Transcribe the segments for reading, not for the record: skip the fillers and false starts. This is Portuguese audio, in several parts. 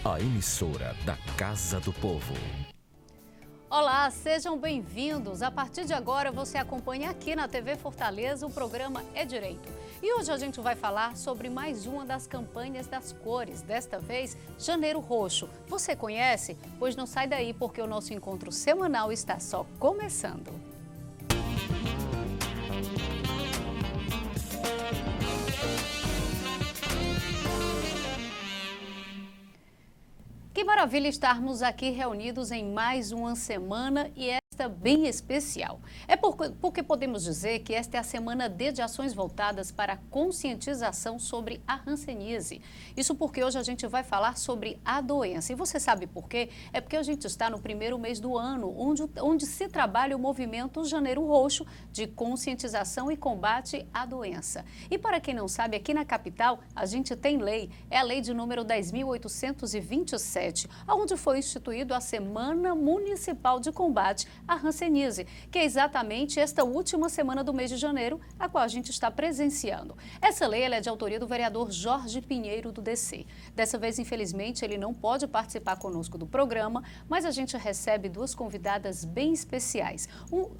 A emissora da Casa do Povo. Olá, sejam bem-vindos. A partir de agora você acompanha aqui na TV Fortaleza o programa É Direito. E hoje a gente vai falar sobre mais uma das campanhas das cores, desta vez Janeiro Roxo. Você conhece? Pois não sai daí porque o nosso encontro semanal está só começando. Que maravilha estarmos aqui reunidos em mais uma semana e esta bem especial. É porque podemos dizer que esta é a semana D de ações voltadas para a conscientização sobre a hanseníase. Isso porque hoje a gente vai falar sobre a doença. E você sabe por quê? É porque a gente está no primeiro mês do ano, onde se trabalha o movimento Janeiro Roxo de conscientização e combate à doença. E para quem não sabe, aqui na capital a gente tem lei, é a lei de número 10.827, onde foi instituído a Semana Municipal de Combate à Hanseníase, que é exatamente esta última semana do mês de janeiro, a qual a gente está presenciando. Essa lei ela é de autoria do vereador Jorge Pinheiro, do DC. Dessa vez, infelizmente, ele não pode participar conosco do programa, mas a gente recebe duas convidadas bem especiais,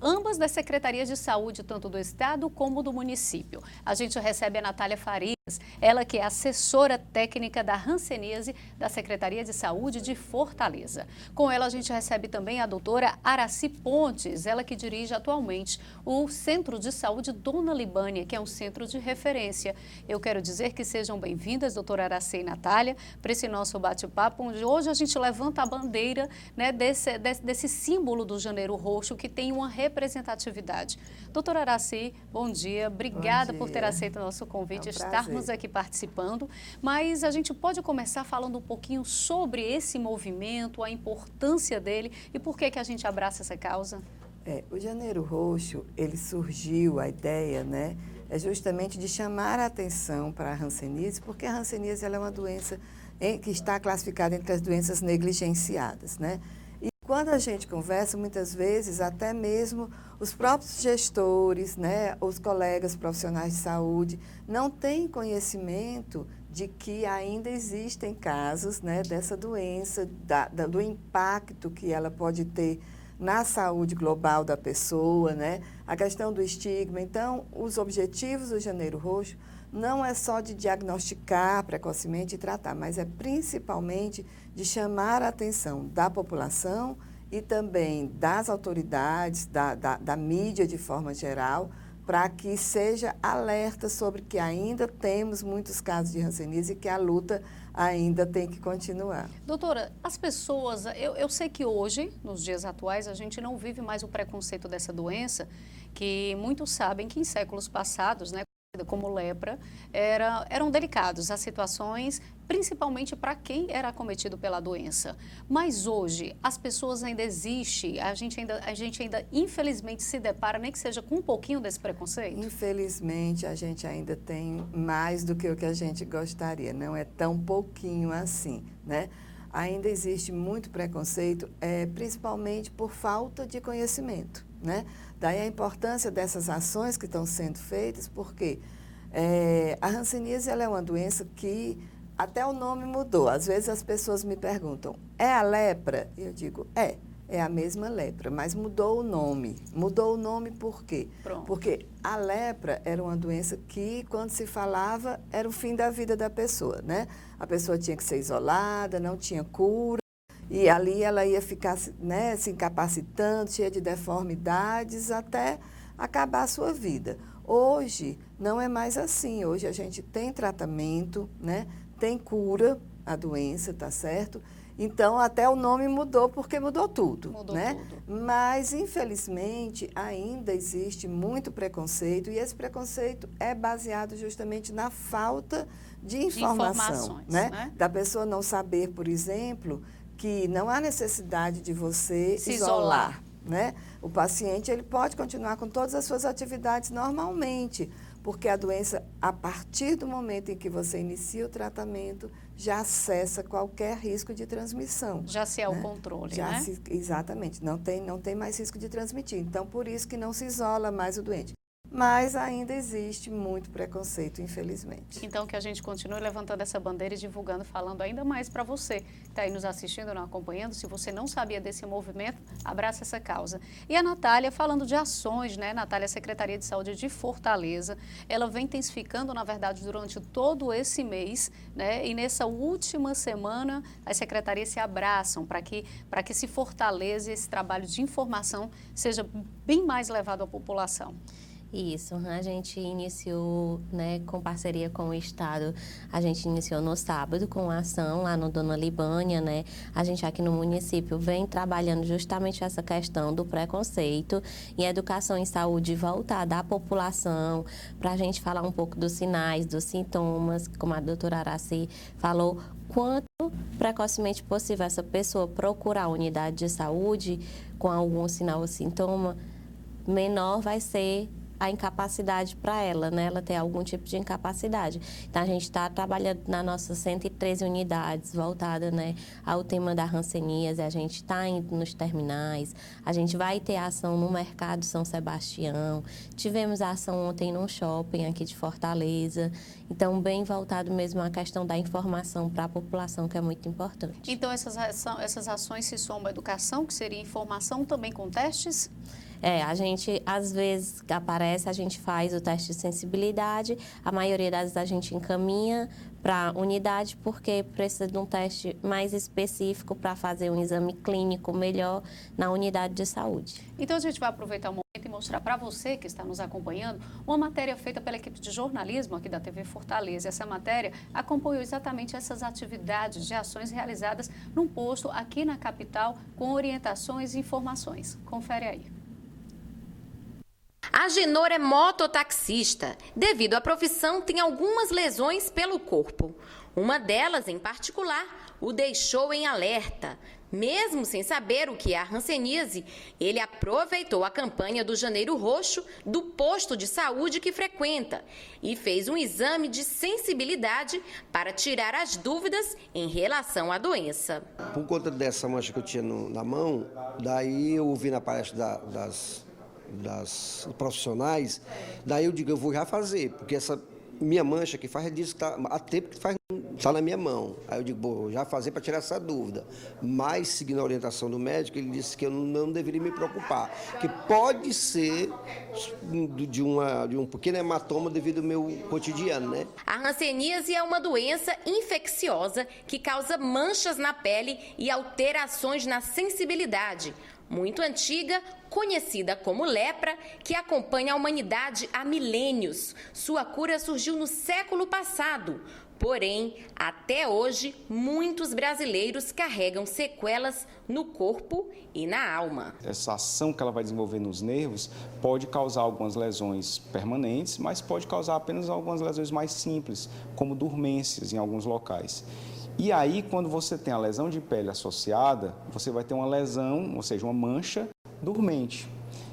ambas das secretarias de saúde, tanto do estado como do município. A gente recebe a Natália Farias, ela que é assessora técnica da hanseníase da Secretaria de Saúde de Fortaleza. Com ela a gente recebe também a doutora Araci Pontes, ela que dirige atualmente o Centro de Saúde Dona Libânia, que é um centro de referência. Eu quero dizer que sejam bem-vindas, doutora Araci e Natália, para esse nosso bate-papo, onde hoje a gente levanta a bandeira, né, desse símbolo do Janeiro Roxo, que tem uma representatividade. Doutora Araci, bom dia, obrigada por ter aceito o nosso convite, estarmos aqui participando, mas a gente pode começar falando um pouquinho sobre esse movimento, a importância dele e por que a gente abraça essa causa? O Janeiro Roxo, ele surgiu, a ideia, né, é justamente de chamar a atenção para a hanseníase, porque a hanseníase ela é uma doença que está classificada entre as doenças negligenciadas, né? E quando a gente conversa, muitas vezes, até mesmo os próprios gestores, né, os colegas profissionais de saúde, não têm conhecimento de que ainda existem casos, né, dessa doença, do impacto que ela pode ter na saúde global da pessoa, né? A questão do estigma. Então, os objetivos do Janeiro Roxo não é só de diagnosticar precocemente e tratar, mas é principalmente de chamar a atenção da população e também das autoridades, da mídia de forma geral, para que seja alerta sobre que ainda temos muitos casos de hanseníase e que a luta ainda tem que continuar. Doutora, as pessoas, eu sei que hoje, nos dias atuais, a gente não vive mais o preconceito dessa doença, que muitos sabem que em séculos passados, né, como lepra, eram delicados as situações, principalmente para quem era acometido pela doença. Mas hoje, as pessoas ainda existem, a gente ainda infelizmente se depara, nem que seja com um pouquinho desse preconceito? Infelizmente, a gente ainda tem mais do que o que a gente gostaria, não é tão pouquinho assim, né? Ainda existe muito preconceito, principalmente por falta de conhecimento, né? Daí a importância dessas ações que estão sendo feitas, porque a hanseníase ela é uma doença que até o nome mudou. Às vezes as pessoas me perguntam, é a lepra? Eu digo, é a mesma lepra, mas mudou o nome. Mudou o nome por quê? Pronto. Porque a lepra era uma doença que, quando se falava, era o fim da vida da pessoa, né? A pessoa tinha que ser isolada, não tinha cura, e ali ela ia ficar, né, se incapacitando, cheia de deformidades, até acabar a sua vida. Hoje, não é mais assim. Hoje a gente tem tratamento, né? Tem cura a doença, tá certo? Então, até o nome mudou, porque mudou tudo, né? Mas, infelizmente, ainda existe muito preconceito, e esse preconceito é baseado justamente na falta de informação, né? Da pessoa não saber, por exemplo, que não há necessidade de você se isolar, né? O paciente ele pode continuar com todas as suas atividades normalmente, porque a doença, a partir do momento em que você inicia o tratamento, já cessa qualquer risco de transmissão. Já se é o controle, já né? Exatamente, não tem mais risco de transmitir. Então, por isso que não se isola mais o doente. mas ainda existe muito preconceito, infelizmente. Então, que a gente continue levantando essa bandeira e divulgando, falando ainda mais para você que está aí nos assistindo, não acompanhando. Se você não sabia desse movimento, abraça essa causa. E a Natália, falando de ações, né? Natália, Secretaria de Saúde de Fortaleza, ela vem intensificando, na verdade, durante todo esse mês, né? E nessa última semana, as secretarias se abraçam para que se fortaleça esse trabalho de informação, seja bem mais levado à população. Isso, a gente iniciou, né, com parceria com o Estado, a gente iniciou no sábado com a ação lá no Dona Libânia, né? A gente aqui no município vem trabalhando justamente essa questão do preconceito e educação em saúde voltada à população, para a gente falar um pouco dos sinais, dos sintomas, como a doutora Araci falou, quanto precocemente possível essa pessoa procurar a unidade de saúde com algum sinal ou sintoma, menor vai ser a incapacidade para ela, né? Ela tem algum tipo de incapacidade. Então, a gente está trabalhando nas nossas 113 unidades voltada, né, ao tema da hanseníase. A gente está indo nos terminais, a gente vai ter ação no Mercado São Sebastião. Tivemos ação ontem no shopping aqui de Fortaleza. Então, bem voltado mesmo à questão da informação para a população, que é muito importante. Então, essas ações se somam à educação, que seria informação também com testes? A gente, às vezes, aparece, a gente faz o teste de sensibilidade, a maioria das vezes a gente encaminha para a unidade, porque precisa de um teste mais específico para fazer um exame clínico melhor na unidade de saúde. Então, a gente vai aproveitar o momento e mostrar para você que está nos acompanhando uma matéria feita pela equipe de jornalismo aqui da TV Fortaleza. Essa matéria acompanhou exatamente essas atividades de ações realizadas num posto aqui na capital com orientações e informações. Confere aí. Agenor é mototaxista. Devido à profissão, tem algumas lesões pelo corpo. Uma delas, em particular, o deixou em alerta. Mesmo sem saber o que é a hanseníase, ele aproveitou a campanha do Janeiro Roxo do posto de saúde que frequenta e fez um exame de sensibilidade para tirar as dúvidas em relação à doença. Por conta dessa mancha que eu tinha na mão, daí eu ouvi na palestra das profissionais, daí eu digo, eu vou já fazer, porque essa minha mancha que faz, diz que tá, há tempo que está na minha mão. Aí eu digo, vou já fazer para tirar essa dúvida. Mas, seguindo a orientação do médico, ele disse que eu não deveria me preocupar, que pode ser de um pequeno hematoma devido ao meu cotidiano, né? A hanseníase é uma doença infecciosa que causa manchas na pele e alterações na sensibilidade. Muito antiga, conhecida como lepra, que acompanha a humanidade há milênios. Sua cura surgiu no século passado. Porém, até hoje, muitos brasileiros carregam sequelas no corpo e na alma. Essa ação que ela vai desenvolver nos nervos pode causar algumas lesões permanentes, mas pode causar apenas algumas lesões mais simples, como dormências em alguns locais. E aí, quando você tem a lesão de pele associada, você vai ter uma lesão, ou seja, uma mancha dormente.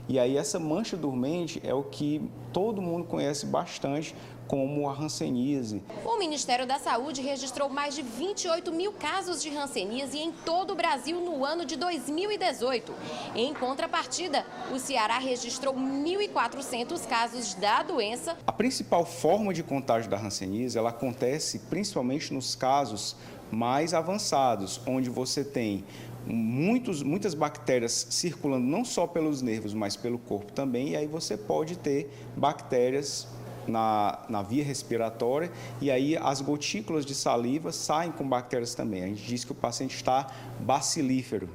E aí, essa mancha dormente é o que todo mundo conhece bastante como a hanseníase. O Ministério da Saúde registrou mais de 28 mil casos de hanseníase em todo o Brasil no ano de 2018. Em contrapartida, o Ceará registrou 1.400 casos da doença. A principal forma de contágio da hanseníase, ela acontece principalmente nos casos mais avançados, onde você tem muitas bactérias circulando não só pelos nervos, mas pelo corpo também, e aí você pode ter bactérias na via respiratória, e aí as gotículas de saliva saem com bactérias também. A gente diz que o paciente está bacilífero,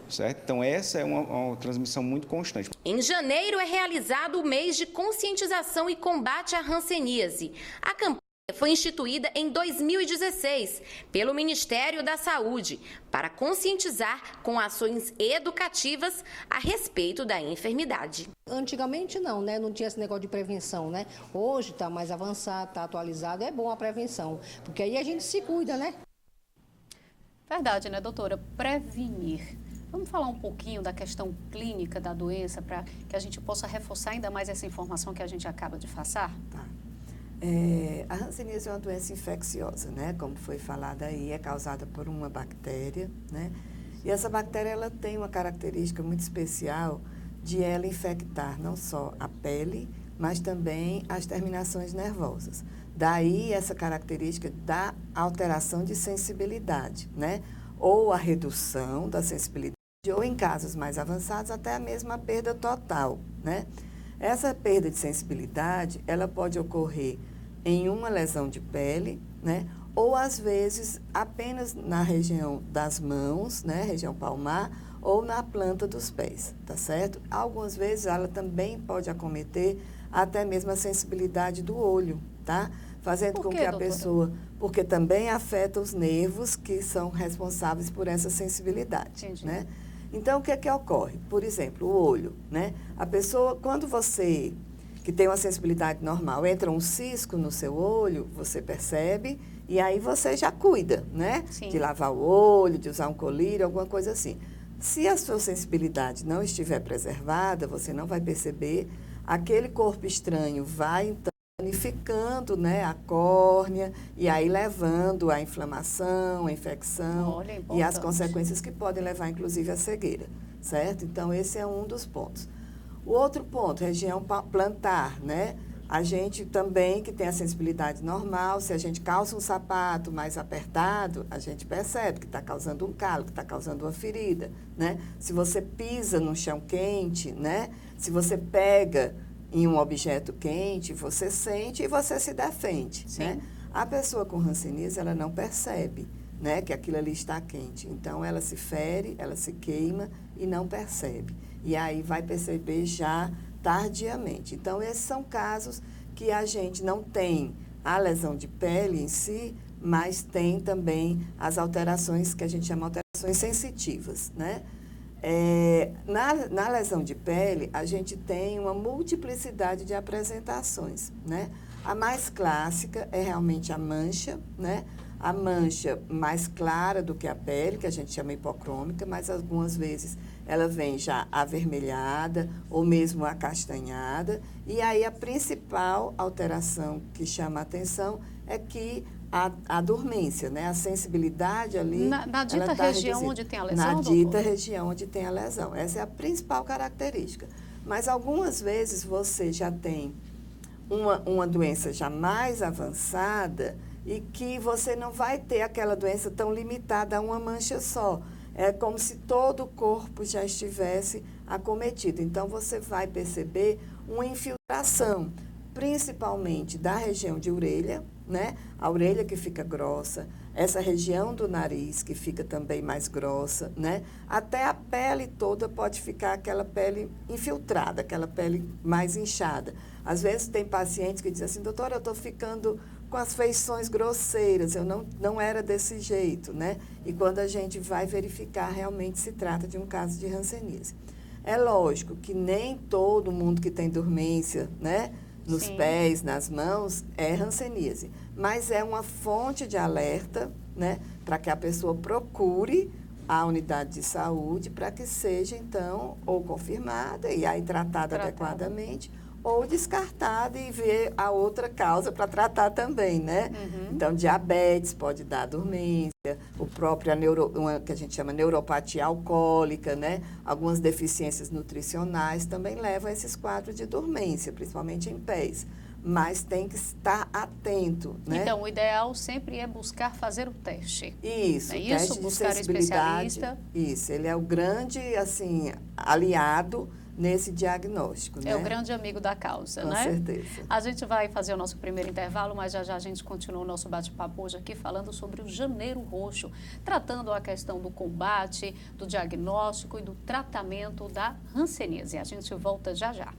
certo? Então, essa é uma transmissão muito constante. Em janeiro é realizado o mês de conscientização e combate à hanseníase. A campanha foi instituída em 2016 pelo Ministério da Saúde para conscientizar com ações educativas a respeito da enfermidade. Antigamente não, né? Não tinha esse negócio de prevenção, né? Hoje está mais avançado, está atualizado, é bom a prevenção, porque aí a gente se cuida, né? Verdade, né, doutora? Prevenir. Vamos falar um pouquinho da questão clínica da doença para que a gente possa reforçar ainda mais essa informação que a gente acaba de passar? Tá. A hanseníase é uma doença infecciosa, né? Como foi falado aí, é causada por uma bactéria, né? E essa bactéria, ela tem uma característica muito especial de ela infectar não só a pele, mas também as terminações nervosas. Daí essa característica da alteração de sensibilidade, né? Ou a redução da sensibilidade, ou em casos mais avançados, até a mesma perda total, né? Essa perda de sensibilidade, ela pode ocorrer em uma lesão de pele, né? Ou às vezes apenas na região das mãos, né? Região palmar, ou na planta dos pés, tá certo? Algumas vezes ela também pode acometer até mesmo a sensibilidade do olho, tá? Fazendo com que a pessoa, porque também afeta os nervos que são responsáveis por essa sensibilidade, né? Então, o que é que ocorre? Por exemplo, o olho, né? A pessoa, quando você, que tem uma sensibilidade normal, entra um cisco no seu olho, você percebe, e aí você já cuida, né? Sim. De lavar o olho, de usar um colírio, alguma coisa assim. Se a sua sensibilidade não estiver preservada, você não vai perceber, aquele corpo estranho vai, então, danificando, né, a córnea e aí levando à inflamação, à infecção e as consequências que podem levar, inclusive, à cegueira, certo? Então, esse é um dos pontos. O outro ponto, região plantar, né? A gente também, que tem a sensibilidade normal, se a gente calça um sapato mais apertado, a gente percebe que está causando um calo, que está causando uma ferida, né? Se você pisa no chão quente, né? Se você pega em um objeto quente, você sente e você se defende, né? A pessoa com hanseníase, ela não percebe, né, que aquilo ali está quente. Então, ela se fere, ela se queima e não percebe. E aí vai perceber já tardiamente. Então, esses são casos que a gente não tem a lesão de pele em si, mas tem também as alterações que a gente chama de alterações sensitivas, né? Na lesão de pele, a gente tem uma multiplicidade de apresentações, né? A mais clássica é realmente a mancha, né? A mancha mais clara do que a pele, que a gente chama hipocrômica, mas algumas vezes ela vem já avermelhada ou mesmo acastanhada. E aí a principal alteração que chama a atenção é que a dormência, né? A sensibilidade ali... Na dita região onde tem a lesão, Na dita região onde tem a lesão. Essa é a principal característica. Mas algumas vezes você já tem uma doença já mais avançada e que você não vai ter aquela doença tão limitada a uma mancha só. É como se todo o corpo já estivesse acometido. Então, você vai perceber uma infiltração, principalmente da região de orelha, né? A orelha que fica grossa, essa região do nariz que fica também mais grossa, né? Até a pele toda pode ficar aquela pele infiltrada, aquela pele mais inchada. Às vezes tem pacientes que dizem assim, doutora, eu estou ficando com as feições grosseiras, eu não era desse jeito, né? E quando a gente vai verificar, realmente se trata de um caso de hanseníase. É lógico que nem todo mundo que tem dormência, né? Nos pés, nas mãos, é hanseníase. Mas é uma fonte de alerta, né? Para que a pessoa procure a unidade de saúde para que seja, então, ou confirmada e aí tratada adequadamente, ou descartada e ver a outra causa para tratar também, né? Então, diabetes pode dar dormência, o próprio, que a gente chama neuropatia alcoólica, né? Algumas deficiências nutricionais também levam a esses quadros de dormência, principalmente em pés. Mas tem que estar atento, né? Então, o ideal sempre é buscar fazer o teste. Isso, é teste isso, de buscar especialista. Isso, ele é o grande, assim, aliado nesse diagnóstico, né? É o grande amigo da causa, né? Com certeza. A gente vai fazer o nosso primeiro intervalo, mas já a gente continua o nosso bate-papo hoje aqui falando sobre o Janeiro Roxo, tratando a questão do combate, do diagnóstico e do tratamento da hanseníase. A gente volta já já.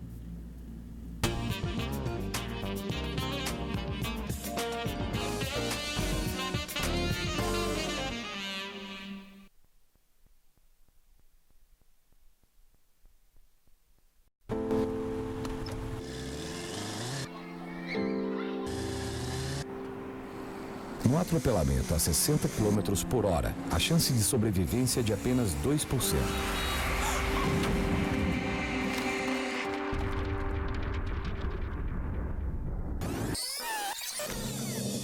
No atropelamento a 60 km por hora, a chance de sobrevivência é de apenas 2%.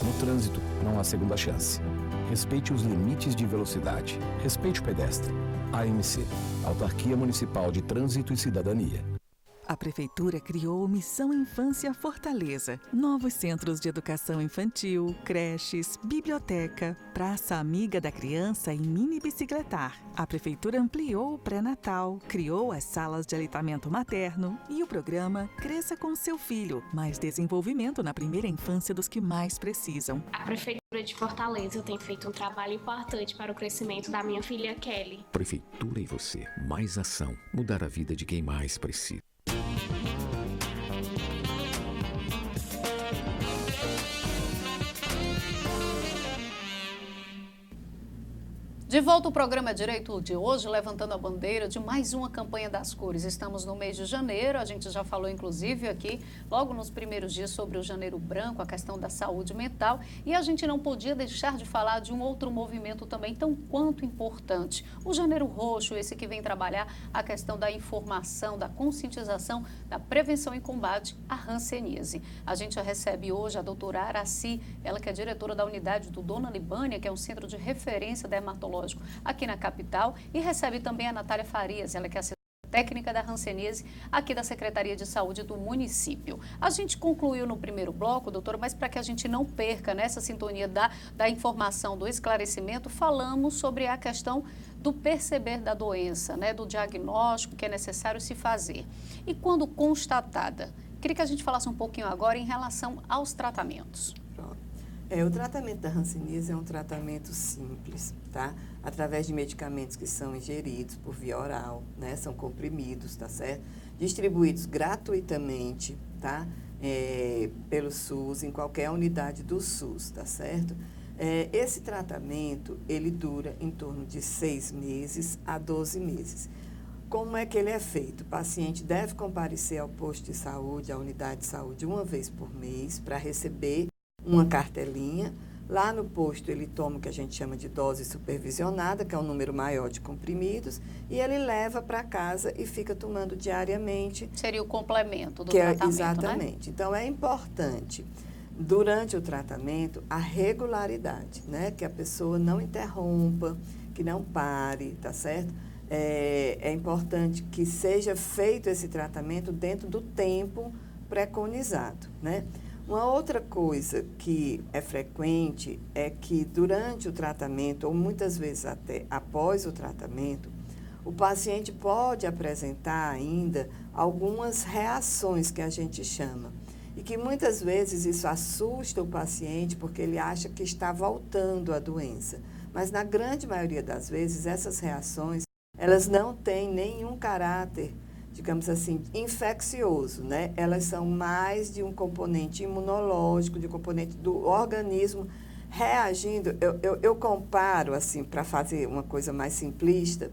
No trânsito, não há segunda chance. Respeite os limites de velocidade. Respeite o pedestre. AMC, Autarquia Municipal de Trânsito e Cidadania. A Prefeitura criou Missão Infância Fortaleza. Novos centros de educação infantil, creches, biblioteca, praça amiga da criança e mini bicicletar. A Prefeitura ampliou o pré-natal, criou as salas de aleitamento materno e o programa Cresça com seu filho. Mais desenvolvimento na primeira infância dos que mais precisam. A Prefeitura de Fortaleza tem feito um trabalho importante para o crescimento da minha filha Kelly. Prefeitura e você. Mais ação. Mudar a vida de quem mais precisa. De volta ao programa Direito de hoje, levantando a bandeira de mais uma campanha das cores. Estamos no mês de janeiro, a gente já falou inclusive aqui, logo nos primeiros dias, sobre o Janeiro Branco, a questão da saúde mental, e a gente não podia deixar de falar de um outro movimento também tão quanto importante, o Janeiro Roxo, esse que vem trabalhar a questão da informação, da conscientização, da prevenção e combate à hanseníase. A gente já recebe hoje a doutora Araci, ela que é diretora da unidade do Dona Libânia, que é um centro de referência dermatológica aqui na capital, e recebe também a Natália Farias, ela que é assessora técnica da hanseníase aqui da Secretaria de Saúde do município. A gente concluiu no primeiro bloco, doutora, mas para que a gente não perca nessa sintonia da informação, do esclarecimento, falamos sobre a questão do perceber da doença, né, do diagnóstico que é necessário se fazer. E quando constatada, queria que a gente falasse um pouquinho agora em relação aos tratamentos. O tratamento da hanseníase é um tratamento simples, tá? Através de medicamentos que são ingeridos por via oral, né? São comprimidos, tá certo? Distribuídos gratuitamente, tá? Pelo SUS, em qualquer unidade do SUS, tá certo? Esse tratamento, ele dura em torno de 6 meses a 12 meses. Como é que ele é feito? O paciente deve comparecer ao posto de saúde, à unidade de saúde, uma vez por mês, para receber uma cartelinha. Lá no posto ele toma o que a gente chama de dose supervisionada, que é um número maior de comprimidos, e ele leva para casa e fica tomando diariamente. Seria o complemento do tratamento, exatamente. Né? Então é importante, durante o tratamento, a regularidade, né? Que a pessoa não interrompa, que não pare, tá certo? É importante que seja feito esse tratamento dentro do tempo preconizado, né? Uma outra coisa que é frequente é que durante o tratamento, ou muitas vezes até após o tratamento, o paciente pode apresentar ainda algumas reações que a gente chama. E que muitas vezes isso assusta o paciente porque ele acha que está voltando a doença. Mas na grande maioria das vezes essas reações, elas não têm nenhum caráter, digamos assim, infeccioso, né? Elas são mais de um componente imunológico, de um componente do organismo reagindo. Eu comparo, assim, para fazer uma coisa mais simplista,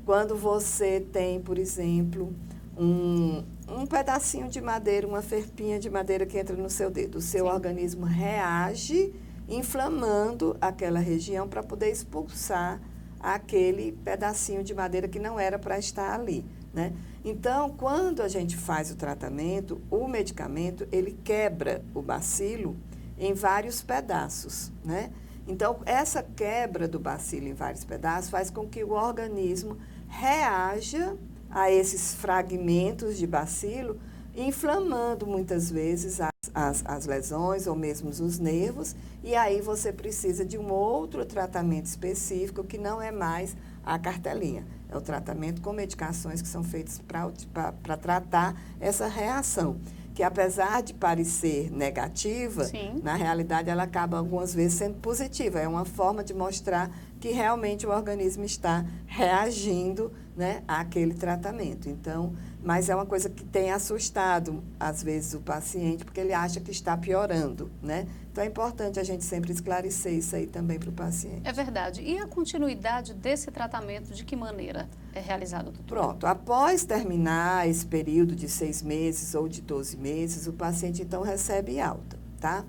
quando você tem, por exemplo, um pedacinho de madeira, uma ferpinha de madeira que entra no seu dedo. O seu organismo reage inflamando aquela região para poder expulsar aquele pedacinho de madeira que não era para estar ali, né? Então, quando a gente faz o tratamento, o medicamento, ele quebra o bacilo em vários pedaços, né? Então, essa quebra do bacilo em vários pedaços faz com que o organismo reaja a esses fragmentos de bacilo, inflamando muitas vezes as lesões ou mesmo os nervos, e aí você precisa de um outro tratamento específico que não é mais a cartelinha. É o tratamento com medicações que são feitas para tratar essa reação, que apesar de parecer negativa, na realidade ela acaba algumas vezes sendo positiva. É uma forma de mostrar que realmente o organismo está reagindo, né, àquele tratamento. Então, mas é uma coisa que tem assustado, às vezes, o paciente, porque ele acha que está piorando, né? Então, é importante a gente sempre esclarecer isso aí também para o paciente. É verdade. E a continuidade desse tratamento, de que maneira é realizado, doutor? Pronto. Após terminar esse período de 6 meses ou de 12 meses, o paciente, então, recebe alta, tá?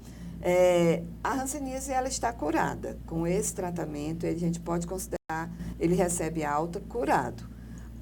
A hanseníase, ela está curada. Com esse tratamento, a gente pode considerar, ele recebe alta curado.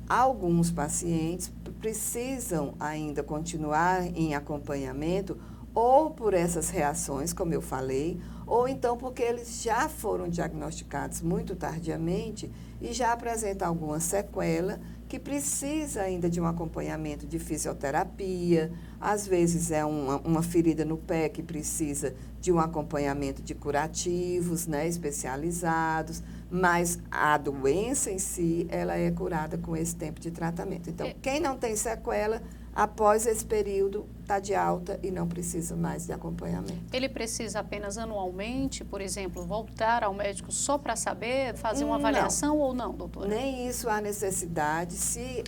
Alguns pacientes precisam ainda continuar em acompanhamento ou por essas reações, como eu falei, ou então porque eles já foram diagnosticados muito tardiamente e já apresentam alguma sequela que precisa ainda de um acompanhamento de fisioterapia, às vezes é uma ferida no pé que precisa de um acompanhamento de curativos, né, especializados, mas a doença em si, ela é curada com esse tempo de tratamento. Então, quem não tem sequela, após esse período, está de alta e não precisa mais de acompanhamento. Ele precisa apenas anualmente, por exemplo, voltar ao médico só para saber, fazer uma avaliação ou não, doutora? Nem isso há necessidade. Se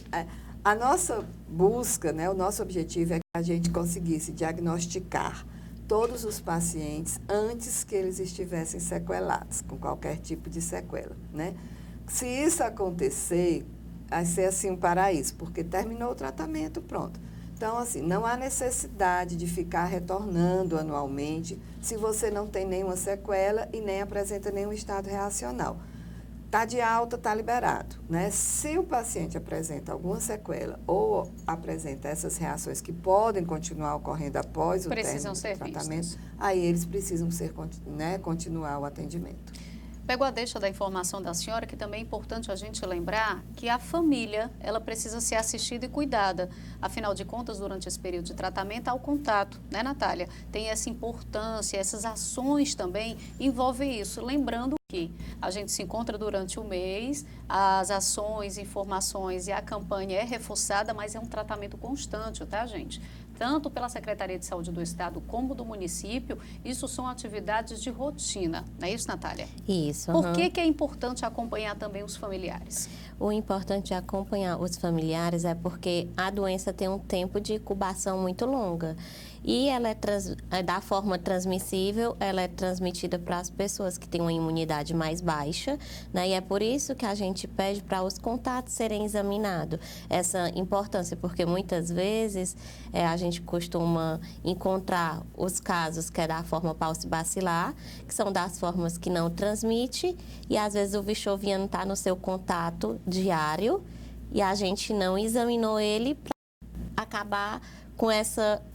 a nossa busca, né, o nosso objetivo é que a gente conseguisse diagnosticar todos os pacientes antes que eles estivessem sequelados, com qualquer tipo de sequela, né? Se isso acontecer, vai ser assim um paraíso, porque terminou o tratamento, pronto. Então, assim, não há necessidade de ficar retornando anualmente se você não tem nenhuma sequela e nem apresenta nenhum estado reacional. Está de alta, está liberado, né? Se o paciente apresenta alguma sequela ou apresenta essas reações que podem continuar ocorrendo após o término do tratamento, aí eles precisam continuar o atendimento. Pego a deixa da informação da senhora, que também é importante a gente lembrar que a família, ela precisa ser assistida e cuidada. Afinal de contas, durante esse período de tratamento, há o contato, né, Natália? Tem essa importância, essas ações também envolvem isso. Lembrando que a gente se encontra durante o mês, as ações, informações e a campanha é reforçada, mas é um tratamento constante, tá, gente? Tanto pela Secretaria de Saúde do Estado como do município, isso são atividades de rotina, não é isso, Natália? Isso. Por que é importante acompanhar também os familiares? O importante de acompanhar os familiares é porque a doença tem um tempo de incubação muito longa. E ela é da forma transmissível, ela é transmitida para as pessoas que têm uma imunidade mais baixa, né? E é por isso que a gente pede para os contatos serem examinados. Essa importância, porque muitas vezes a gente costuma encontrar os casos que é da forma paucibacilar, que são das formas que não transmite, e às vezes o vichoviano está no seu contato diário e a gente não examinou ele para acabar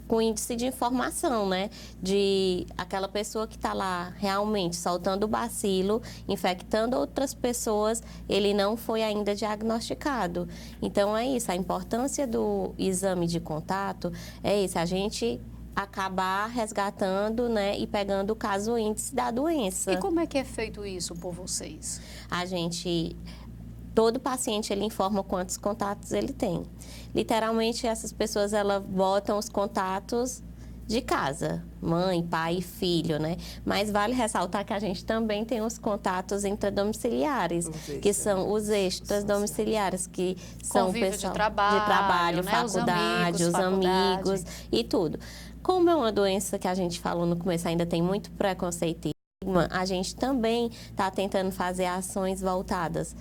com índice de informação, né? De aquela pessoa que está lá realmente soltando o bacilo, infectando outras pessoas, ele não foi ainda diagnosticado. Então, é isso. A importância do exame de contato é isso. A gente acabar resgatando, né, e pegando o caso índice da doença. E como é que é feito isso por vocês? Todo paciente, ele informa quantos contatos ele tem. Literalmente, essas pessoas, elas botam os contatos de casa, mãe, pai e filho, né? Mas vale ressaltar que a gente também tem os contatos intradomiciliares, que são os extras domiciliares, que são o pessoal de trabalho, né? faculdade, os amigos e tudo. Como é uma doença que a gente falou no começo, ainda tem muito preconceito e estigma, a gente também está tentando fazer ações voltadas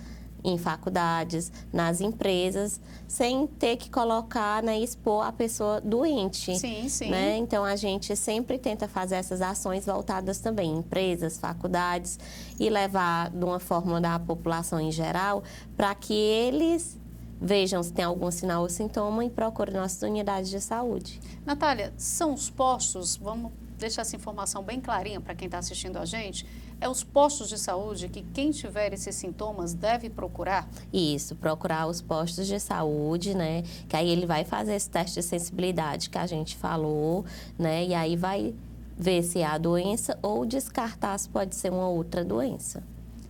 em faculdades, nas empresas, sem ter que colocar, né, expor a pessoa doente. Sim, sim. Né? Então, a gente sempre tenta fazer essas ações voltadas também em empresas, faculdades, e levar de uma forma da população em geral, para que eles vejam se tem algum sinal ou sintoma e procurem nossas unidades de saúde. Natália, são os postos, vamos deixar essa informação bem clarinha para quem está assistindo a gente, é os postos de saúde que quem tiver esses sintomas deve procurar? Isso, procurar os postos de saúde, né? Que aí ele vai fazer esse teste de sensibilidade que a gente falou, né? E aí vai ver se é a doença ou descartar se pode ser uma outra doença.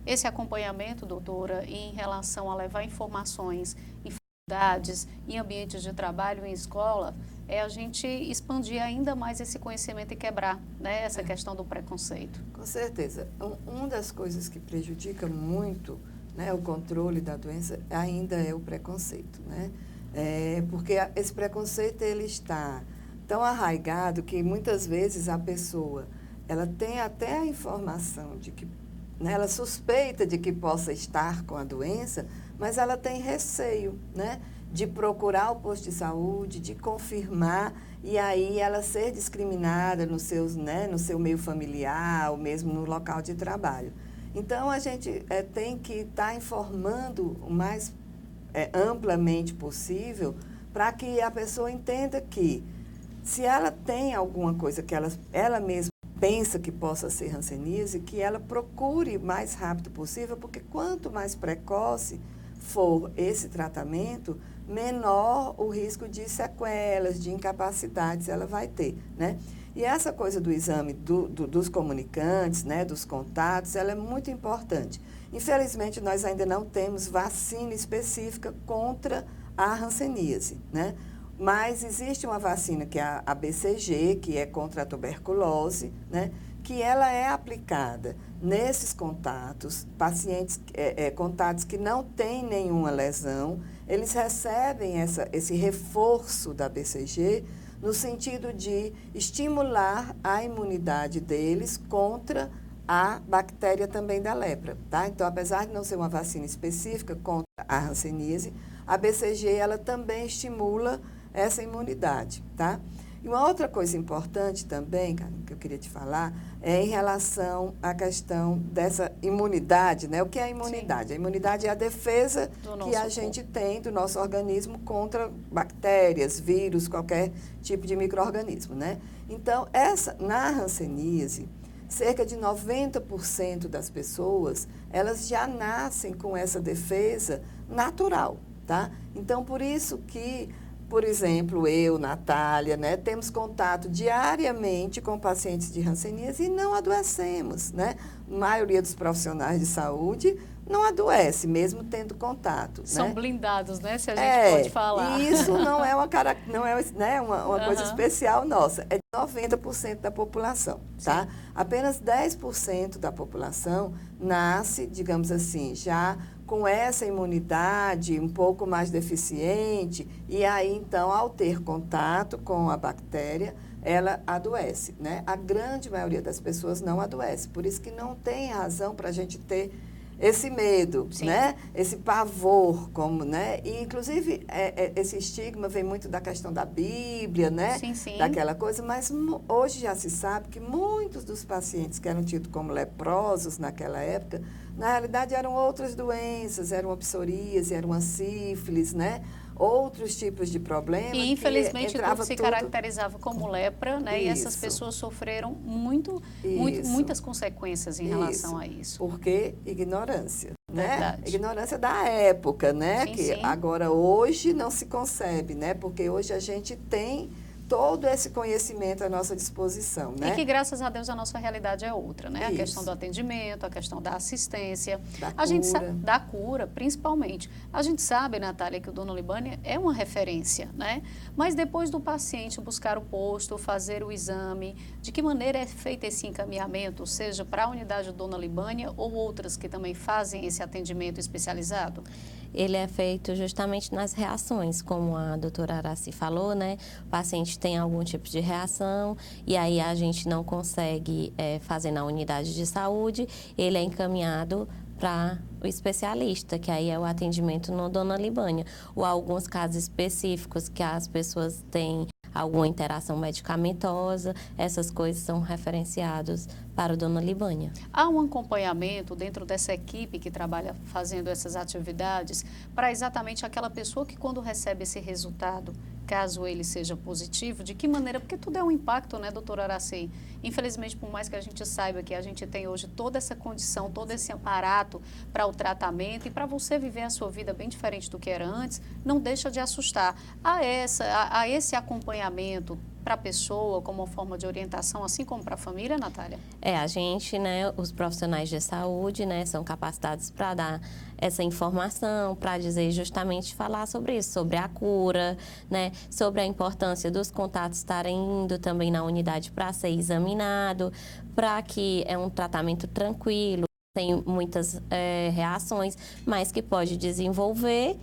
Esse acompanhamento, doutora, em relação a levar informações em faculdades, em ambientes de trabalho, em escola, é a gente expandir ainda mais esse conhecimento e quebrar, né, essa questão do preconceito. Com certeza. Uma das coisas que prejudica muito, né, o controle da doença ainda é o preconceito, né? Porque esse preconceito ele está tão arraigado que muitas vezes a pessoa ela tem até a informação de que, né, ela suspeita de que possa estar com a doença, mas ela tem receio, né, de procurar o posto de saúde, de confirmar, e aí ela ser discriminada no seu meio familiar, ou mesmo no local de trabalho. Então, a gente tem que estar informando o mais amplamente possível para que a pessoa entenda que, se ela tem alguma coisa que ela mesma pensa que possa ser hanseníase, que ela procure o mais rápido possível, porque quanto mais precoce for esse tratamento, menor o risco de sequelas, de incapacidades ela vai ter, né? E essa coisa do exame dos comunicantes, né, dos contatos, ela é muito importante. Infelizmente, nós ainda não temos vacina específica contra a hanseníase, né? Mas existe uma vacina que é a BCG, que é contra a tuberculose, né? Que ela é aplicada nesses contatos, pacientes, contatos que não têm nenhuma lesão, eles recebem esse reforço da BCG no sentido de estimular a imunidade deles contra a bactéria também da lepra, tá? Então, apesar de não ser uma vacina específica contra a hanseníase, a BCG, ela também estimula essa imunidade, tá? E uma outra coisa importante também, cara, que eu queria te falar, é em relação à questão dessa imunidade, né? O que é a imunidade? Sim. A imunidade é a defesa que a gente tem do nosso organismo contra bactérias, vírus, qualquer tipo de micro-organismo, né? Então, na hanseníase, cerca de 90% das pessoas, elas já nascem com essa defesa natural, tá? Então, por isso que, por exemplo, eu, Natália, né, temos contato diariamente com pacientes de hanseníase e não adoecemos, né? A maioria dos profissionais de saúde não adoece, mesmo tendo contato. São, né? Blindados, né? Se a gente pode falar. E isso não é uma coisa especial nossa, é de 90% da população, tá? Apenas 10% da população nasce, digamos assim, já com essa imunidade um pouco mais deficiente, e aí, então, ao ter contato com a bactéria, ela adoece, né? A grande maioria das pessoas não adoece, por isso que não tem razão para a gente ter esse medo, sim, né? Esse pavor, como, né? E, inclusive, esse estigma vem muito da questão da Bíblia, né? Sim, sim. Daquela coisa, mas hoje já se sabe que muitos dos pacientes que eram tidos como leprosos naquela época, na realidade eram outras doenças, eram uma psoríase, era uma sífilis, né? Outros tipos de problemas. E, infelizmente, tudo se caracterizava como lepra, né? Isso. E essas pessoas sofreram muitas consequências em relação a isso. Porque ignorância, né? Verdade. Ignorância da época, né? Sim, que sim. Agora, hoje, não se concebe, né? Porque hoje a gente tem todo esse conhecimento à nossa disposição, né? E que, graças a Deus, a nossa realidade é outra, né? Isso. A questão do atendimento, a questão da assistência, da cura, principalmente. A gente sabe, Natália, que o Dona Libânia é uma referência, né? Mas depois do paciente buscar o posto, fazer o exame, de que maneira é feito esse encaminhamento, seja para a unidade do Dona Libânia ou outras que também fazem esse atendimento especializado? Ele é feito justamente nas reações, como a doutora Araci falou, né? O paciente tem algum tipo de reação e aí a gente não consegue fazer na unidade de saúde, ele é encaminhado para o especialista, que aí é o atendimento no Dona Libânia. Ou alguns casos específicos que as pessoas têm alguma interação medicamentosa, essas coisas são referenciadas para o Dona Libânia. Há um acompanhamento dentro dessa equipe que trabalha fazendo essas atividades para exatamente aquela pessoa que, quando recebe esse resultado, caso ele seja positivo, de que maneira, porque tudo é um impacto, né, doutora Araci? Infelizmente, por mais que a gente saiba que a gente tem hoje toda essa condição, todo esse aparato para o tratamento e para você viver a sua vida bem diferente do que era antes, não deixa de assustar. Há esse acompanhamento para a pessoa, como uma forma de orientação, assim como para a família, Natália? A gente, né, os profissionais de saúde, né, são capacitados para dar essa informação, para dizer justamente, falar sobre isso, sobre a cura, né, sobre a importância dos contatos estarem indo também na unidade para ser examinado, para que é um tratamento tranquilo, tem muitas reações, mas que pode desenvolver.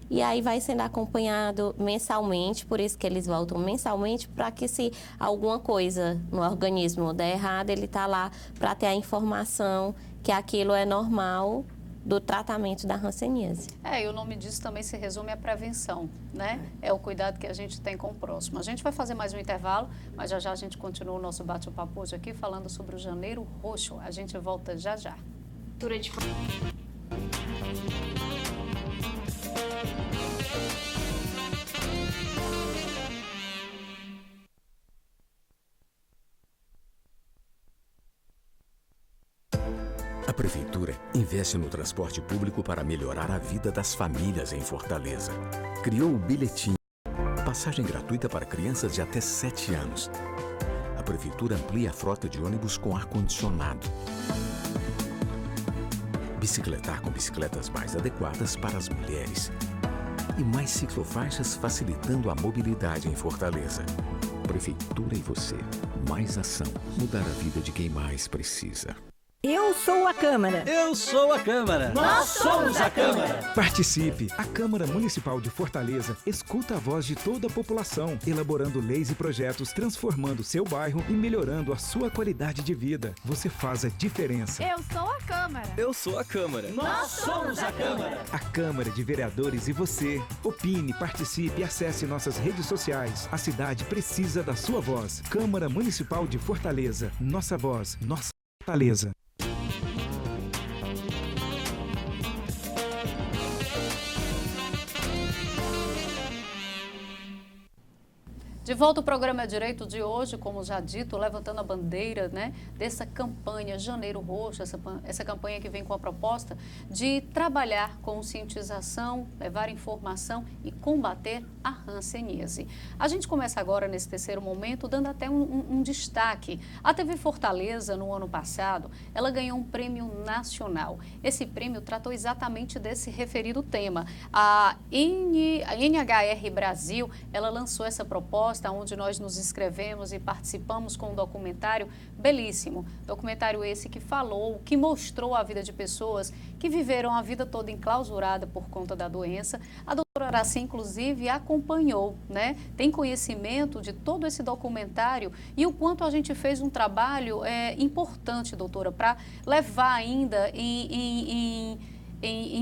E aí vai sendo acompanhado mensalmente, por isso que eles voltam mensalmente, para que se alguma coisa no organismo der errado, ele está lá para ter a informação que aquilo é normal do tratamento da hanseníase. E o nome disso também se resume à prevenção, né? É o cuidado que a gente tem com o próximo. A gente vai fazer mais um intervalo, mas já já a gente continua o nosso bate-papo hoje aqui falando sobre o Janeiro Roxo. A gente volta já já. Prefeitura investe no transporte público para melhorar a vida das famílias em Fortaleza. Criou o bilhetinho, passagem gratuita para crianças de até 7 anos. A Prefeitura amplia a frota de ônibus com ar-condicionado. Bicicletar com bicicletas mais adequadas para as mulheres. E mais ciclofaixas facilitando a mobilidade em Fortaleza. Prefeitura e você. Mais ação. Mudar a vida de quem mais precisa. Eu sou a Câmara. Eu sou a Câmara. Nós somos a Câmara. Participe! A Câmara Municipal de Fortaleza escuta a voz de toda a população, elaborando leis e projetos, transformando seu bairro e melhorando a sua qualidade de vida. Você faz a diferença. Eu sou a Câmara. Eu sou a Câmara. Nós somos a Câmara. A Câmara de Vereadores e você. Opine, participe e acesse nossas redes sociais. A cidade precisa da sua voz. Câmara Municipal de Fortaleza. Nossa voz, nossa Fortaleza. De volta ao programa Direito de hoje, como já dito, levantando a bandeira, né, dessa campanha Janeiro Roxo, essa campanha que vem com a proposta de trabalhar conscientização, levar informação e combater a hanseníase. A gente começa agora, nesse terceiro momento, dando até um destaque. A TV Fortaleza, no ano passado, ela ganhou um prêmio nacional. Esse prêmio tratou exatamente desse referido tema. A NHR Brasil, ela lançou essa proposta, onde nós nos inscrevemos e participamos com um documentário belíssimo. Documentário esse que falou, que mostrou a vida de pessoas que viveram a vida toda enclausurada por conta da doença. A doutora Araci, inclusive, acompanhou, né? Tem conhecimento de todo esse documentário e o quanto a gente fez um trabalho importante, doutora, para levar ainda em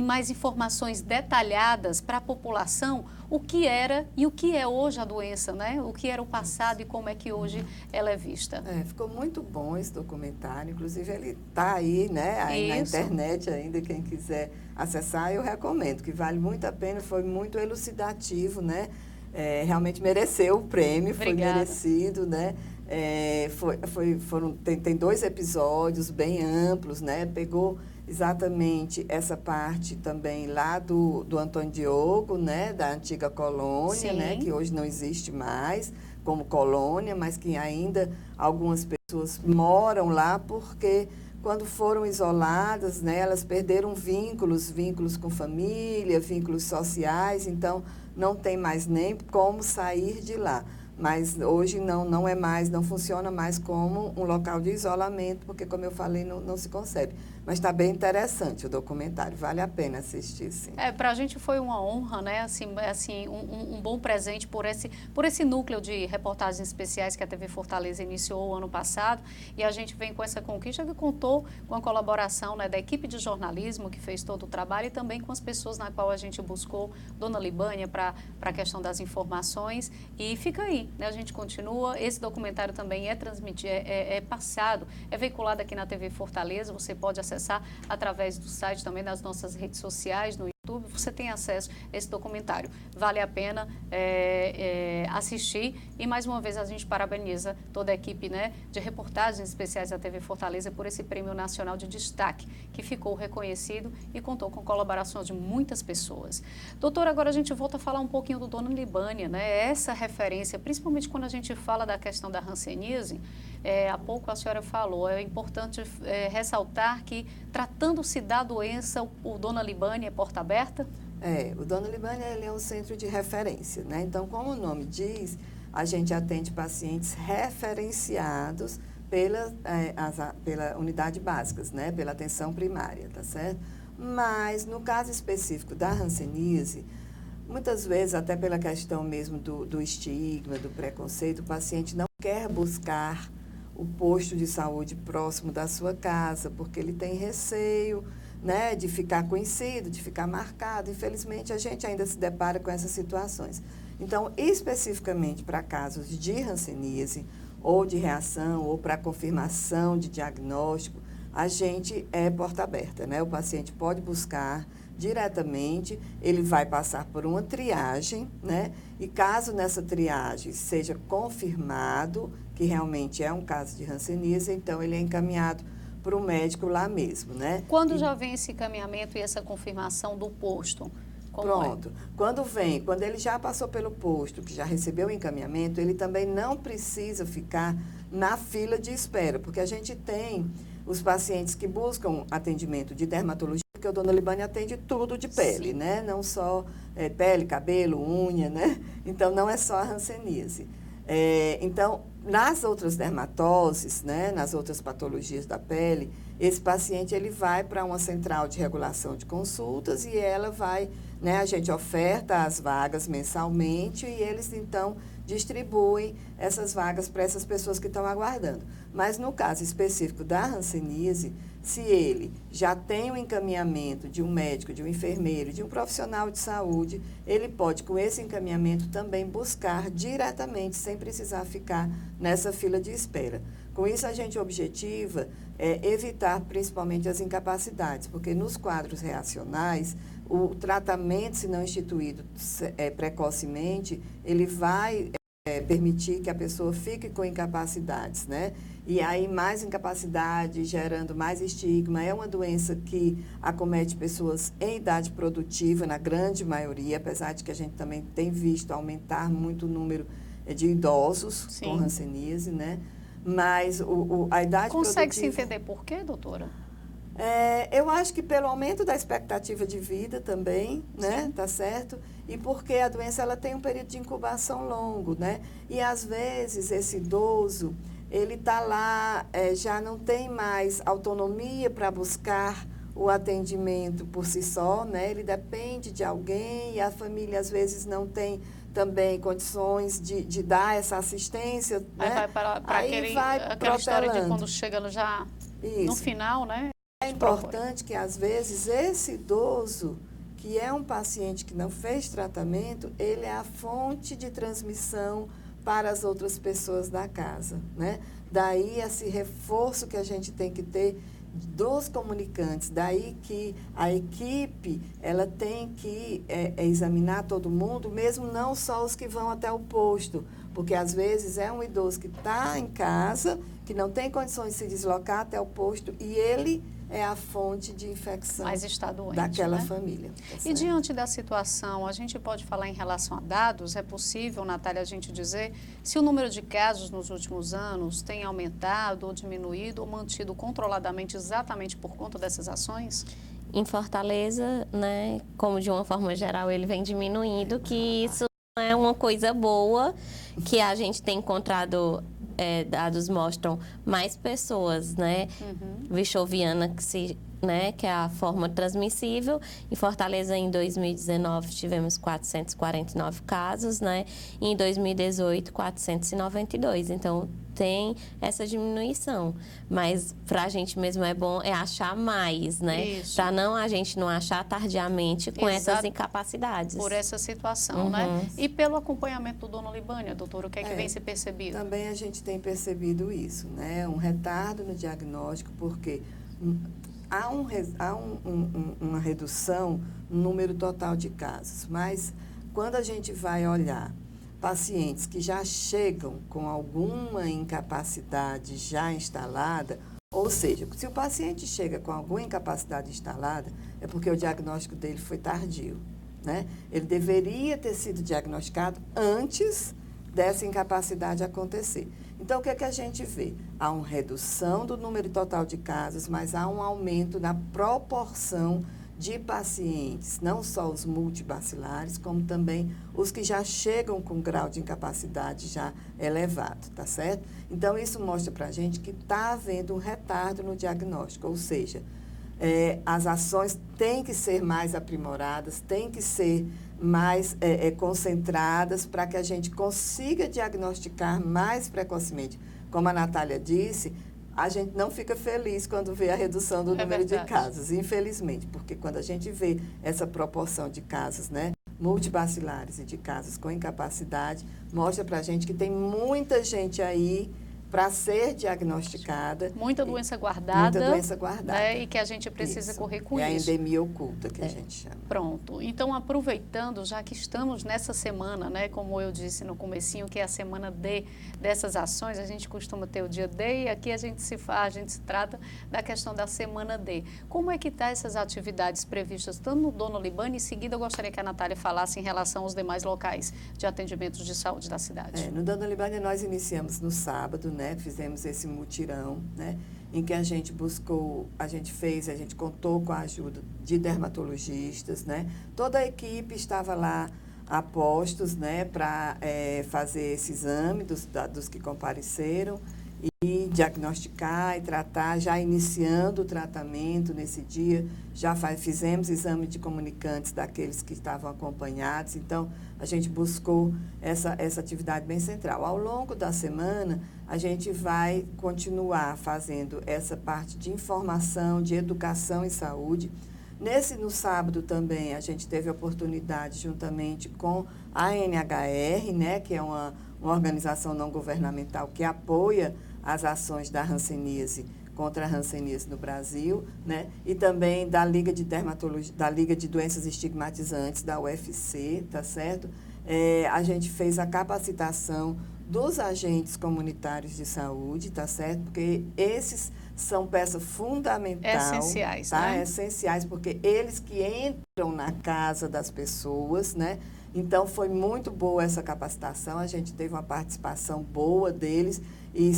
mais informações detalhadas para a população o que era e o que é hoje a doença, né? O que era o passado e como é que hoje ela é vista. Ficou muito bom esse documentário, inclusive ele está aí, né? Aí na internet ainda, quem quiser acessar, eu recomendo, que vale muito a pena, foi muito elucidativo, né? Realmente mereceu o prêmio, foi merecido, né? Tem 2 episódios bem amplos, né? Pegou exatamente essa parte também lá do Antônio Diogo, né, da antiga colônia, né, que hoje não existe mais como colônia, mas que ainda algumas pessoas moram lá porque quando foram isoladas, né, elas perderam vínculos com família, vínculos sociais, então não tem mais nem como sair de lá. Mas hoje não é mais, não funciona mais como um local de isolamento, porque, como eu falei, não se concebe. Mas está bem interessante o documentário, vale a pena assistir, sim. Para a gente foi uma honra, né? Assim, um bom presente por esse núcleo de reportagens especiais que a TV Fortaleza iniciou o ano passado. E a gente vem com essa conquista que contou com a colaboração, né, da equipe de jornalismo que fez todo o trabalho e também com as pessoas na qual a gente buscou, Dona Libânia, para a questão das informações. E fica aí, né? A gente continua. Esse documentário também é transmitido, passado, é veiculado aqui na TV Fortaleza. Você pode acessar através do site, também das nossas redes sociais, no YouTube, você tem acesso a esse documentário. Vale a pena assistir e, mais uma vez, a gente parabeniza toda a equipe, né, de reportagens especiais da TV Fortaleza por esse prêmio nacional de destaque, que ficou reconhecido e contou com colaborações de muitas pessoas. Doutora, agora a gente volta a falar um pouquinho do Dona Libânia, né, essa referência, principalmente quando a gente fala da questão da hanseníase. Há pouco a senhora falou, é importante ressaltar que, tratando-se da doença, o Dona Libânia é porta aberta? O Dona Libânia ele é um centro de referência, né? Então, como o nome diz, a gente atende pacientes referenciados pela unidade básicas, né? Pela atenção primária, tá certo? Mas, no caso específico da hanseníase, muitas vezes, até pela questão mesmo do estigma, do preconceito, o paciente não quer buscar o posto de saúde próximo da sua casa, porque ele tem receio, né, de ficar conhecido, de ficar marcado. Infelizmente, a gente ainda se depara com essas situações. Então, especificamente para casos de hanseníase, ou de reação, ou para confirmação de diagnóstico, a gente é porta aberta, né? O paciente pode buscar diretamente, ele vai passar por uma triagem, né? E caso nessa triagem seja confirmado que realmente é um caso de hanseníase, então ele é encaminhado para o médico lá mesmo, né? Quando já vem esse encaminhamento e essa confirmação do posto? Pronto. Quando ele já passou pelo posto, que já recebeu o encaminhamento, ele também não precisa ficar na fila de espera, porque a gente tem os pacientes que buscam atendimento de dermatologia, porque o Dona Libânia atende tudo de pele, né? Não só pele, cabelo, unha, né? Então, não é só a hanseníase. Então, nas outras dermatoses, né, nas outras patologias da pele, esse paciente ele vai para uma central de regulação de consultas e ela vai, né, a gente oferta as vagas mensalmente e eles então distribuem essas vagas para essas pessoas que estão aguardando. Mas no caso específico da hanseníase, se ele já tem um encaminhamento de um médico, de um enfermeiro, de um profissional de saúde, ele pode, com esse encaminhamento, também buscar diretamente, sem precisar ficar nessa fila de espera. Com isso, a gente objetiva evitar principalmente as incapacidades, porque nos quadros reacionais, o tratamento, se não instituído precocemente, ele vai permitir que a pessoa fique com incapacidades, né? E aí mais incapacidade, gerando mais estigma. É uma doença que acomete pessoas em idade produtiva, na grande maioria, apesar de que a gente também tem visto aumentar muito o número de idosos com hanseníase, né? Mas a idade Consegue se produtiva... entender por quê, doutora? Eu acho que pelo aumento da expectativa de vida também, né? Tá certo? E porque a doença ela tem um período de incubação longo, né? E às vezes esse idoso, ele está lá, já não tem mais autonomia para buscar o atendimento por si só, né? Ele depende de alguém e a família às vezes não tem também condições de dar essa assistência, aí né? Vai para aquela história de quando chega já no final, né? É importante que, às vezes, esse idoso, que é um paciente que não fez tratamento, ele é a fonte de transmissão para as outras pessoas da casa, né? Daí, esse reforço que a gente tem que ter dos comunicantes, daí que a equipe, ela tem que examinar todo mundo, mesmo não só os que vão até o posto, porque às vezes é um idoso que está em casa, que não tem condições de se deslocar até o posto e ele é a fonte de infecção mas está doente, daquela né? família. E diante da situação, a gente pode falar em relação a dados? É possível, Natália, a gente dizer se o número de casos nos últimos anos tem aumentado ou diminuído ou mantido controladamente exatamente por conta dessas ações? Em Fortaleza, né, como de uma forma geral ele vem diminuindo, que isso é uma coisa boa, que a gente tem encontrado... dados mostram mais pessoas, né, Vichoviana, que é a forma transmissível. Em Fortaleza, em 2019, tivemos 449 casos, né, e em 2018, 492. Então, tem essa diminuição. Mas, para a gente mesmo é bom achar mais, né, para a gente não achar tardiamente com essas incapacidades. Por essa situação, né? E pelo acompanhamento do Dona Libânia, doutora, o que é que vem se percebido? Também a gente tem percebido isso, né? Um retardo no diagnóstico, porque há uma redução no número total de casos, mas quando a gente vai olhar pacientes que já chegam com alguma incapacidade já instalada, ou seja, se o paciente chega com alguma incapacidade instalada, é porque o diagnóstico dele foi tardio, né? Ele deveria ter sido diagnosticado antes dessa incapacidade acontecer. Então, o que é que a gente vê? Há uma redução do número total de casos, mas há um aumento na proporção de pacientes, não só os multibacilares, como também os que já chegam com grau de incapacidade já elevado, tá certo? Então, isso mostra para a gente que está havendo um retardo no diagnóstico, ou seja, as ações têm que ser mais aprimoradas, têm que ser mais concentradas para que a gente consiga diagnosticar mais precocemente. Como a Natália disse, a gente não fica feliz quando vê a redução do número de casos, infelizmente, porque quando a gente vê essa proporção de casos, né, multibacilares e de casos com incapacidade, mostra para a gente que tem muita gente aí para ser diagnosticada. Muita doença guardada. Muita doença guardada. Né? E que a gente precisa correr com isso. É a endemia oculta que a gente chama. Pronto. Então, aproveitando, já que estamos nessa semana, né, como eu disse no comecinho, que é a semana D dessas ações, a gente costuma ter o dia D e aqui a gente se trata da questão da semana D. Como é que está essas atividades previstas tanto no Dona Libânia? Em seguida, eu gostaria que a Natália falasse em relação aos demais locais de atendimentos de saúde da cidade. No Dona Libânia, nós iniciamos no sábado, né, fizemos esse mutirão, né, em que a gente contou com a ajuda de dermatologistas, né, toda a equipe estava lá a postos, né, para fazer esse exame dos que compareceram e diagnosticar e tratar, já iniciando o tratamento nesse dia, fizemos exame de comunicantes daqueles que estavam acompanhados, então a gente buscou essa atividade bem central. Ao longo da semana, a gente vai continuar fazendo essa parte de informação, de educação em saúde. No sábado também, a gente teve a oportunidade, juntamente com a NHR, né, que é uma organização não governamental que apoia as ações da hanseníase contra a hanseníase no Brasil, né, e também da Liga de Dermatologia, da Liga de Doenças Estigmatizantes, da UFC, tá certo? A gente fez a capacitação dos agentes comunitários de saúde, tá certo? Porque esses são peça fundamental. Essenciais, tá? né? Essenciais, porque eles que entram na casa das pessoas, né? Então, foi muito boa essa capacitação, a gente teve uma participação boa deles e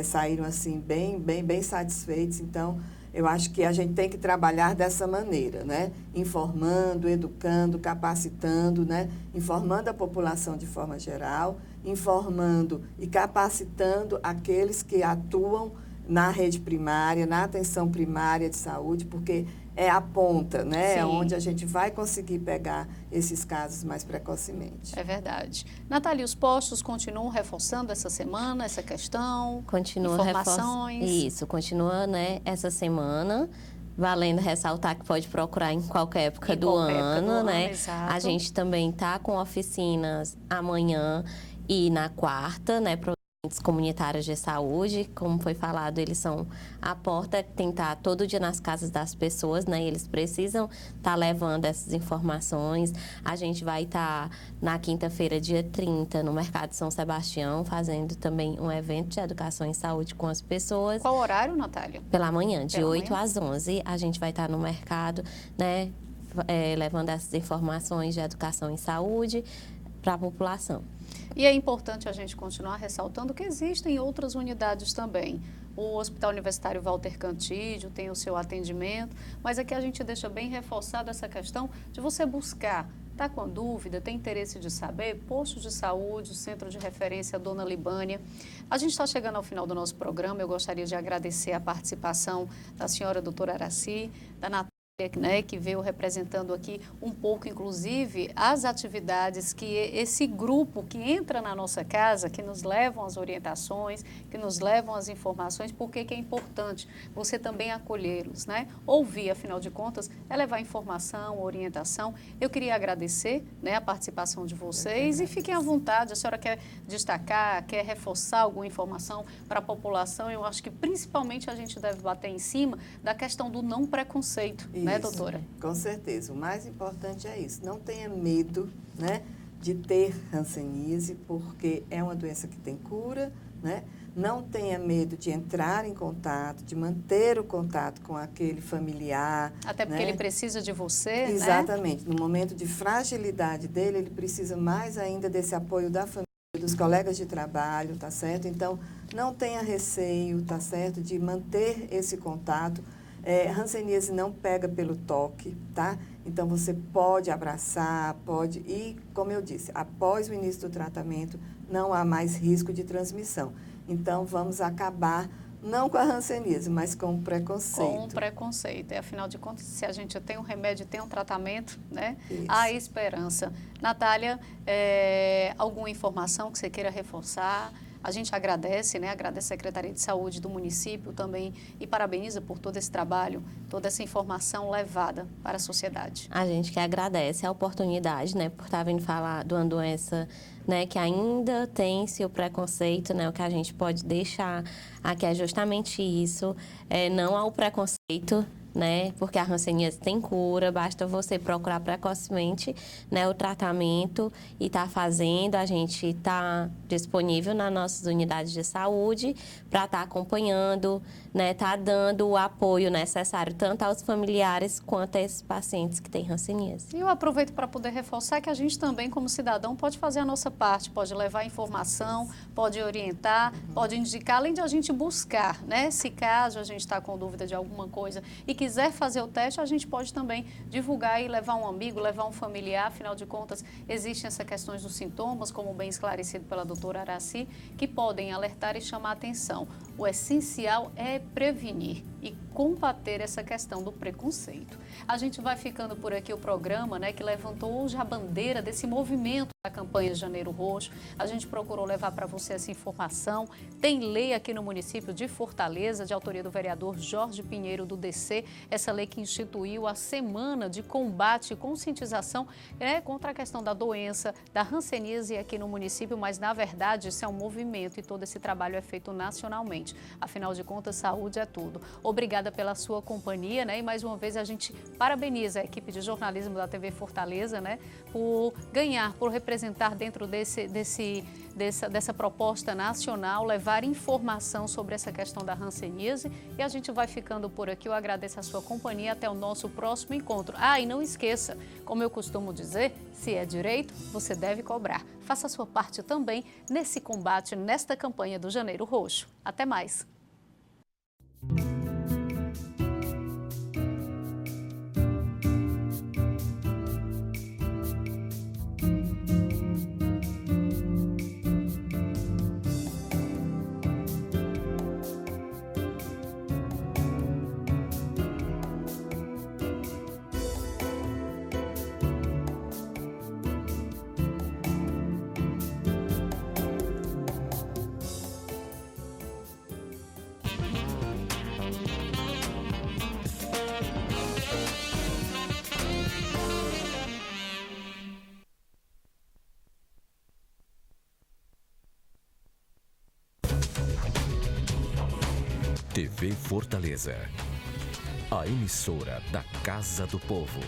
saíram, assim, bem satisfeitos. Então, eu acho que a gente tem que trabalhar dessa maneira, né? Informando, educando, capacitando, né? Informando a população de forma geral, informando e capacitando aqueles que atuam na rede primária, na atenção primária de saúde, porque é a ponta, né? É onde a gente vai conseguir pegar esses casos mais precocemente. É verdade. Natália, os postos continuam reforçando essa semana, essa questão? Continua informações? Isso, continua, né, essa semana. Valendo ressaltar que pode procurar em qualquer época do ano, né? Exato. A gente também está com oficinas amanhã e na quarta, né? Comunitários de saúde, como foi falado, eles são a porta que tem que estar todo dia nas casas das pessoas, né? E eles precisam estar levando essas informações. A gente vai estar na quinta-feira, dia 30, no Mercado São Sebastião, fazendo também um evento de educação em saúde com as pessoas. Qual horário, Natália? Pela manhã, de 8 às 11, a gente vai estar no mercado, né? Levando essas informações de educação em saúde para a população. E é importante a gente continuar ressaltando que existem outras unidades também. O Hospital Universitário Walter Cantídio tem o seu atendimento, mas aqui a gente deixa bem reforçado essa questão de você buscar, está com dúvida, tem interesse de saber, posto de saúde, centro de referência Dona Libânia. A gente está chegando ao final do nosso programa, eu gostaria de agradecer a participação da senhora doutora Araci, da Natália, né, que veio representando aqui um pouco, inclusive, as atividades que esse grupo que entra na nossa casa, que nos levam as orientações, que nos levam as informações, porque que é importante você também acolhê-los, né? Ouvir, afinal de contas, é levar informação, orientação. Eu queria agradecer, né, a participação de vocês e fiquem à vontade. A senhora quer destacar, quer reforçar alguma informação para a população? Eu acho que principalmente a gente deve bater em cima da questão do não preconceito. Né, doutora? Com certeza. O mais importante é isso. Não tenha medo, né, de ter hanseníase, porque é uma doença que tem cura, né? Não tenha medo de entrar em contato, de manter o contato com aquele familiar. Até porque, né, ele precisa de você, exatamente. Né? No momento de fragilidade dele, ele precisa mais ainda desse apoio da família, dos colegas de trabalho, tá certo? Então, não tenha receio, tá certo, de manter esse contato. Hanseníase não pega pelo toque, tá? Então, você pode abraçar, pode... E, como eu disse, após o início do tratamento, não há mais risco de transmissão. Então, vamos acabar, não com a hanseníase, mas com o preconceito. Com o preconceito. Afinal de contas, se a gente tem um remédio, tem um tratamento, né? Isso. Há esperança. Natália, alguma informação que você queira reforçar? A gente agradece, né? Agradece a Secretaria de Saúde do município também e parabeniza por todo esse trabalho, toda essa informação levada para a sociedade. A gente que agradece a oportunidade, né, por estar vindo falar de uma doença, né, que ainda tem-se o preconceito, né, o que a gente pode deixar aqui é justamente isso, não ao preconceito, né, porque a hanseníase tem cura, basta você procurar precocemente, né, o tratamento e estar fazendo. A gente está disponível nas nossas unidades de saúde para estar acompanhando, né, estar dando o apoio necessário tanto aos familiares quanto a esses pacientes que têm hanseníase. E eu aproveito para poder reforçar que a gente também, como cidadão, pode fazer a nossa parte, pode levar informação, pode orientar, pode indicar, além de a gente buscar, né, se caso a gente está com dúvida de alguma coisa e quiser fazer o teste, a gente pode também divulgar e levar um amigo, levar um familiar. Afinal de contas, existem essas questões dos sintomas, como bem esclarecido pela doutora Araci, que podem alertar e chamar a atenção. O essencial é prevenir e combater essa questão do preconceito. A gente vai ficando por aqui o programa, né, que levantou hoje a bandeira desse movimento da campanha Janeiro Roxo. A gente procurou levar para você essa informação. Tem lei aqui no município de Fortaleza, de autoria do vereador Jorge Pinheiro, do DC, essa lei que instituiu a semana de combate e conscientização contra a questão da doença, da hanseníase aqui no município, mas na verdade isso é um movimento e todo esse trabalho é feito nacionalmente. Afinal de contas, saúde é tudo. Obrigada pela sua companhia, né? E mais uma vez a gente parabeniza a equipe de jornalismo da TV Fortaleza, né? Por ganhar, por representar dentro dessa proposta nacional, levar informação sobre essa questão da hanseníase. E a gente vai ficando por aqui. Eu agradeço a sua companhia. Até o nosso próximo encontro. E não esqueça, como eu costumo dizer, se é direito, você deve cobrar. Faça a sua parte também nesse combate, nesta campanha do Janeiro Roxo. Até mais. TV Fortaleza, a emissora da Casa do Povo.